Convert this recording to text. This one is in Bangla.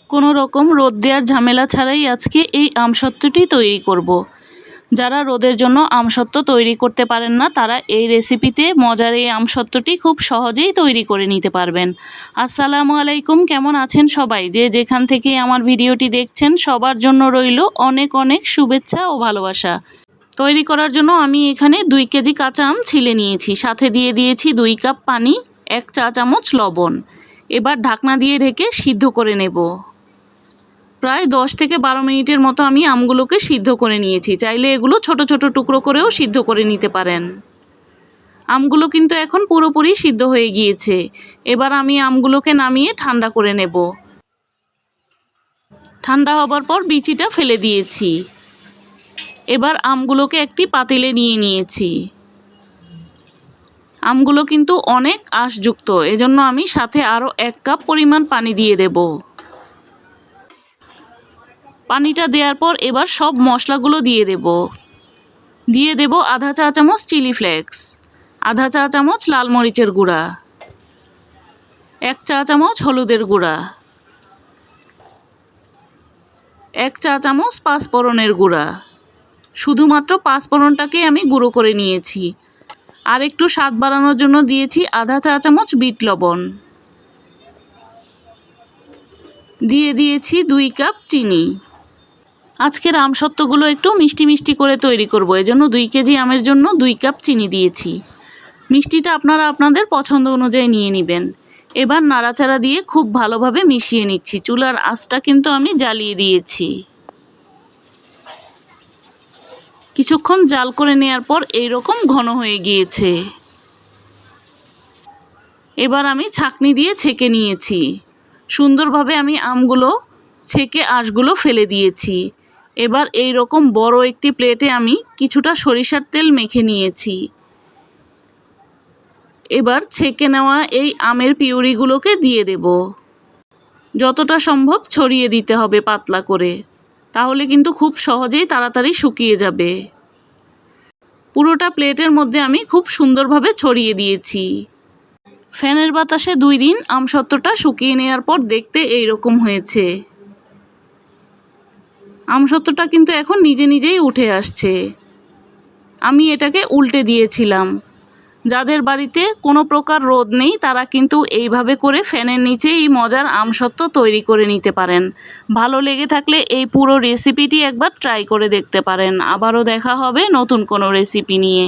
কোনো রকম রোদ দেওয়ার ঝামেলা ছাড়াই আজকে এই আমসত্ত্বটি তৈরি করব। যারা রোদের জন্য আমসত্ত্ব তৈরি করতে পারেন না তারা এই রেসিপিতে মজার এই আমসত্ত্বটি খুব সহজেই তৈরি করে নিতে পারবেন। আসসালামু আলাইকুম, কেমন আছেন সবাই? যে যেখান থেকে আমার ভিডিওটি দেখছেন সবার জন্য রইল অনেক অনেক শুভেচ্ছা ও ভালোবাসা। তৈরি করার জন্য আমি এখানে 2 কেজি কাঁচা আম ছিলে নিয়েছি, সাথে দিয়ে দিয়েছি 2 কাপ পানি, 1 চা চামচ লবণ। এবার ঢাকনা দিয়ে ঢেকে সিদ্ধ করে নেব। প্রায় 10 থেকে 12 মিনিটের মতো আমি আমগুলোকে সিদ্ধ করে নিয়েছি। চাইলে এগুলো ছোট ছোট টুকরো করেও সিদ্ধ করে নিতে পারেন। আমগুলো কিন্তু এখন পুরোপুরি সিদ্ধ হয়ে গিয়েছে। এবার আমি আমগুলোকে নামিয়ে ঠান্ডা করে নেব। ঠান্ডা হবার পর বিচিটা ফেলে দিয়েছি। এবার আমগুলোকে একটি পাতিলে নিয়ে নিয়েছি। আমগুলো কিন্তু অনেক আঁশযুক্ত, এজন্য আমি সাথে আরও 1 কাপ পরিমাণ পানি দিয়ে দেব। পানিটা দেওয়ার পর এবার সব মশলাগুলো দিয়ে দেব। দিয়ে দেব আধা চা চামচ চিলি ফ্লেক্স, আধা চা চামচ লাল মরিচের গুঁড়া, 1 চা চামচ হলুদের গুঁড়া, 1 চা চামচ পাঁচফোড়নের গুঁড়া। শুধুমাত্র পাঁচফোড়নটাকেই আমি গুঁড়ো করে নিয়েছি। আর একটু স্বাদ বাড়ানোর জন্য দিয়েছি আধা চা চামচ বিট লবণ। দিয়ে দিয়েছি 2 কাপ চিনি। আজকের আমসত্ত্বগুলো একটু মিষ্টি মিষ্টি করে তৈরি করব, এজন্য 2 কেজি আমের জন্য 2 কাপ চিনি দিয়েছি। মিষ্টিটা আপনারা আপনাদের পছন্দ অনুযায়ী নিয়ে নেবেন। এবার নাড়াচাড়া দিয়ে খুব ভালোভাবে মিশিয়ে নিচ্ছি। চুলার আঁচটা কিন্তু আমি জ্বালিয়ে দিয়েছি। কিছুক্ষণ জাল করে নেওয়ার পর এইরকম ঘন হয়ে গিয়েছে। এবার আমি ছাঁকনি দিয়ে ছেঁকে নিয়েছি। সুন্দরভাবে আমি আমগুলো ছেঁকে আঁশগুলো ফেলে দিয়েছি। এবার এই রকম বড় একটি প্লেটে আমি কিছুটা সরিষার তেল মেখে নিয়েছি। এবার ছেঁকে নেওয়া এই আমের পিউরিগুলোকে দিয়ে দেব। যতটা সম্ভব ছড়িয়ে দিতে হবে পাতলা করে, তাহলে কিন্তু খুব সহজেই তাড়াতাড়ি শুকিয়ে যাবে। পুরোটা প্লেটের মধ্যে আমি খুব সুন্দরভাবে ছড়িয়ে দিয়েছি। ফ্যানের বাতাসে 2 দিন আমসত্ত্বটা শুকিয়ে নেওয়ার পর দেখতে এই রকম হয়েছে। আমসত্ত্বটা কিন্তু এখন নিজে নিজেই উঠে আসছে। আমি এটাকে উল্টে দিয়েছিলাম। যাদের বাড়িতে কোনো প্রকার রোদ নেই তারা কিন্তু এইভাবে করে ফ্যানের নিচে এই মজার আমসত্ত্ব তৈরি করে নিতে পারেন। ভালো লেগে থাকলে এই পুরো রেসিপিটি একবার ট্রাই করে দেখতে পারেন। আবারও দেখা হবে নতুন কোনো রেসিপি নিয়ে।